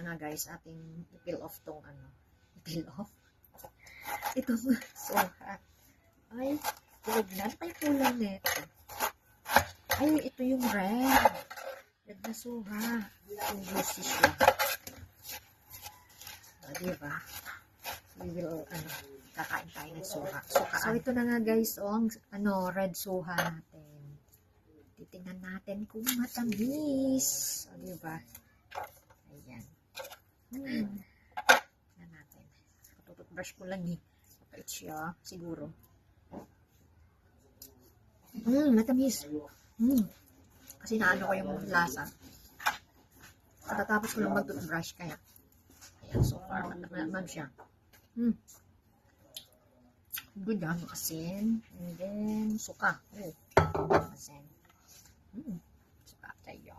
Nga guys, ating i-peel off tong ano. I-peel off? Itong suha. Ay, tulog na. Ano kayo kulang nito? Ay, ito yung red. Red na suha. Yung juicy siya. Diba? We will, kakain tayo ng suha. So, ito na nga guys, ang red suha natin. Titingnan natin kung matamis. O, diba? Ayan. Tingnan natin. Tututbrush ko lang eh. Kapait siya, siguro. Matamis. Kasi naano ko yung lasa. Katatapos ko lang mag-toothbrush kaya. Ayan, so far, mataman siya. Good asin. And then, suka. Asin. Suka tayo.